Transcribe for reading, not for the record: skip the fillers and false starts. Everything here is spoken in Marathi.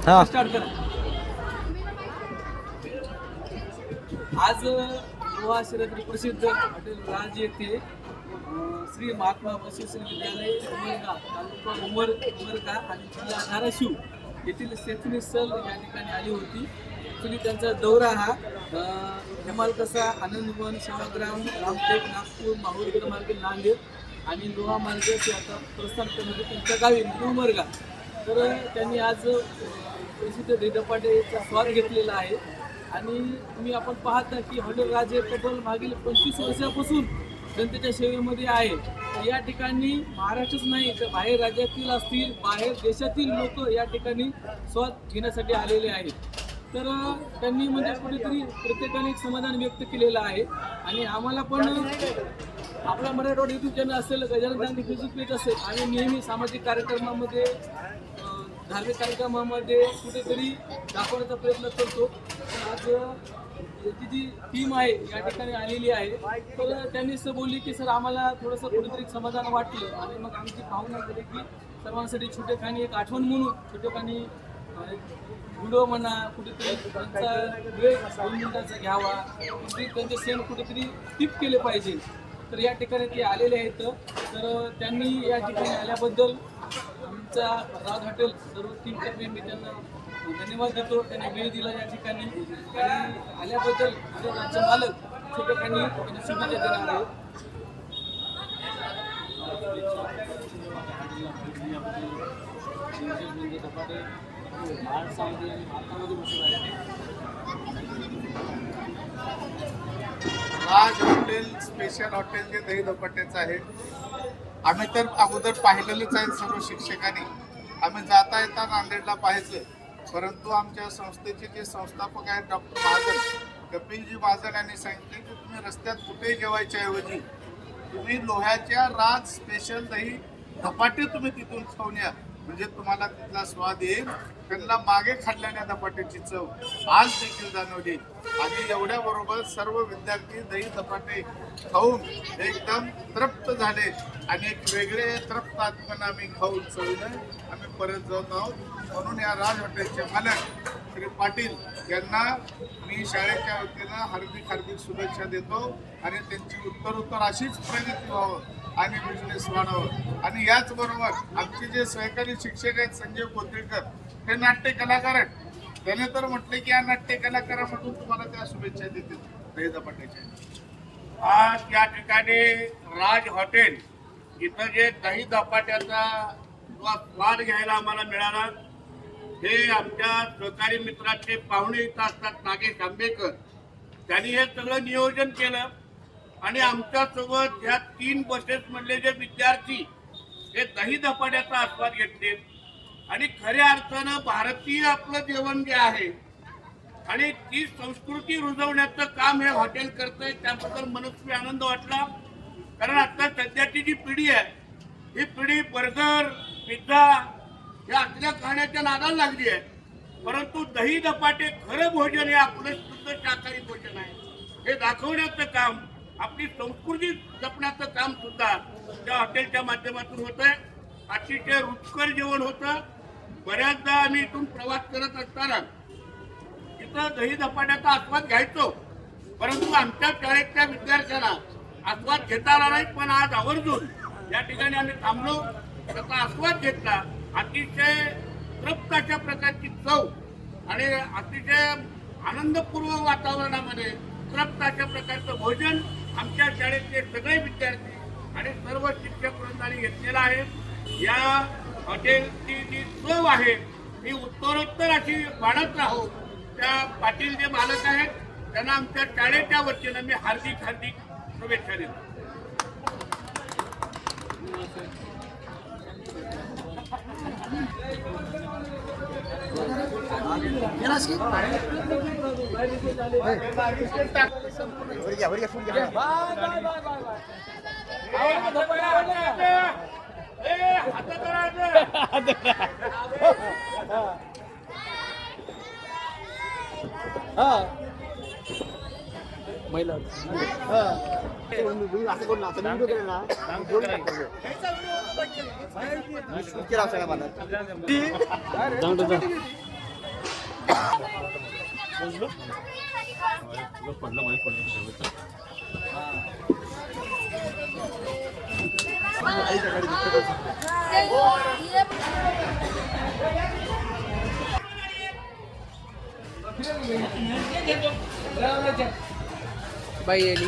हा. स्टार्ट करा. आज गोवा शहरातील प्रसिद्ध हॉटेल राज येथे श्री महात्मा बसवेश्वर विद्यालय उमरगा तालुका उमरगा आणि जिल्हा धाराशिव येथील शैक्षणिक सहल या ठिकाणी आली होती. ॲक्च्युली त्यांचा दौरा हा हेमालकसा, आनंदवन, सेवाग्राम, रामटेक, नागपूर, माहूरगड मार्गे नांदेड आणि लोहा मार्गे ते आता प्रस्थान करण्यासाठी त्यांच्या गावी उमरगा. तर त्यांनी आज प्रसिद्ध धपाटेचा स्वाद घेतलेला आहे. आणि तुम्ही आपण पाहता की हॉटेल राज तब्बल मागील 25 वर्षापासून जनतेच्या सेवेमध्ये आहे. तर या ठिकाणी महाराष्ट्रच नाही तर बाहेर राज्यातील असतील, बाहेर देशातील लोक या ठिकाणी स्वाद घेण्यासाठी आलेले आहेत. तर त्यांनी म्हणजे कुठेतरी प्रत्येकाने एक समाधान व्यक्त केलेलं आहे. आणि आम्हाला पण आपला मराठवाडा यूट्यूब चॅनल असेल, गजानन फेसबुक पेज असेल, आम्ही नेहमी सामाजिक कार्यक्रमामध्ये, धार्मिक कार्यक्रमामध्ये कुठेतरी दाखवण्याचा प्रयत्न करतो. आज याची जी टीम आहे या ठिकाणी आलेली आहे. तर त्यांनी असं बोलली की सर आम्हाला थोडंसं कुठेतरी समाधान वाटलं. आणि मग आमची भावना झाली की सर्वांसाठी छोटेखानी एक आठवण म्हणून छोटेखानी व्हिडिओ म्हणा, कुठेतरी त्यांचा वेळ 2 मिनिटाचा घ्यावा, कुठेतरी त्यांचे सेंड कुठेतरी टिप केले पाहिजे. तर या ठिकाणी ते आलेले आहेत. तर त्यांनी या ठिकाणी आल्याबद्दल आमचा राज हॉटेल सर्व टीमतर्फे मी त्यांना धन्यवाद देतो. त्यांनी वेळ दिला या ठिकाणी आणि आल्याबद्दल राज्य मालक छोटेखानी त्यांनी शुभेच्छा देणार आहेत. राज हॉटेल स्पेशल हॉटेल जे दही धपाट्याचं आहे. आम्ही तर अगोदर पाहिलेलंच आहे सर्व शिक्षकांनी. आम्ही जाता येता नांदेडला पाहायचं, परंतु आमच्या संस्थेचे जे संस्थापक आहेत डॉक्टर महाजन, कपिलजी महाजन यांनी सांगितले की तुम्ही रस्त्यात कुठेही जेवायच्या ऐवजी तुम्ही लोह्याच्या राज स्पेशल दही धपाटे तुम्ही तिथून खाऊन या, म्हणजे तुम्हाला तिथला स्वाद येईल. त्यांना मागे खाल्ल्याने धपाट्याची चव आज देखील जाणवली. आणि एवढ्या बरोबर सर्व विद्यार्थी दही धपाटे खाऊन एकदम तृप्त झाले आणि एक वेगळे तृप्त आत्म्यानं आम्ही खाऊन चवीनं आम्ही परत जाऊन आहोत. म्हणून या राज हॉटेलचे मालक श्री पाटील यांना मी शाळेच्या वतीनं हार्दिक शुभेच्छा देतो. आणि त्यांची उत्तरोत्तर अशीच प्रगती व्हावं आणि बिझनेस वाढावं. आणि याचबरोबर आमचे जे सहकारी शिक्षक आहेत संजय कोथळकर, हे नाट्य कलाकार आहेत. त्याने तर म्हटले की या नाट्य कलाकारामधून तुम्हाला त्या शुभेच्छा देतील दही धपाट्याच्या. आज या ठिकाणी राज हॉटेल इथं जे दही धपाट्याचा स्वाद घ्यायला आम्हाला मिळाला, हे आमच्या सहकारी मित्राचे पाहुणे इथं असतात नागेश आंबेकर, त्यांनी हे सगळं नियोजन केलं. आणि आमच्यासोबत ह्या 3 बसेस मधले जे विद्यार्थी हे दही धपाट्याचा आस्वाद घेतले. आणि खऱ्या अर्थानं भारतीय आपलं जेवण जे आहे आणि ती संस्कृती रुजवण्याचं काम हे हॉटेल करतंय, त्याबद्दल मनस्वी आनंद वाटला. कारण आता सध्याची जी पिढी आहे, ही पिढी बर्गर, पिझ्झा या असल्या खाण्याच्या नादाला लागली आहे. परंतु दही धपाटे खरं भोजन हे आपलं शुद्ध शाकाहारी भोजन आहे हे दाखवण्याचं काम, आपली संस्कृती जपण्याचं काम सुद्धा त्या हॉटेलच्या माध्यमातून होत आहे. अतिशय रुचकर जेवण होतं. बऱ्याचदा आम्ही इथून प्रवास करत असताना इथं दही धपाट्याचा आस्वाद घ्यायचो, परंतु आमच्या शाळेतल्या विद्यार्थ्यांना आस्वाद घेता आला नाही. पण आज आवर्जून या ठिकाणी आम्ही थांबलो, त्याचा आस्वाद घेतला. अतिशय तृप्त अशा प्रकारची चव आणि अतिशय आनंदपूर्वक वातावरणामध्ये तृप्त अशा प्रकारचं भोजन आमच्या शाळेतले सगळे विद्यार्थी आणि सर्व शिक्षक वृंदांनी घेतलेलं आहे. या हॉटेलची जी चव आहे ही उत्तरोत्तर अशी वाढत राहो. त्या पाटील जे मालक आहेत त्यांना आमच्या शाळेच्या वतीनं मी हार्दिक शुभेच्छा देतो. महिला बाई आली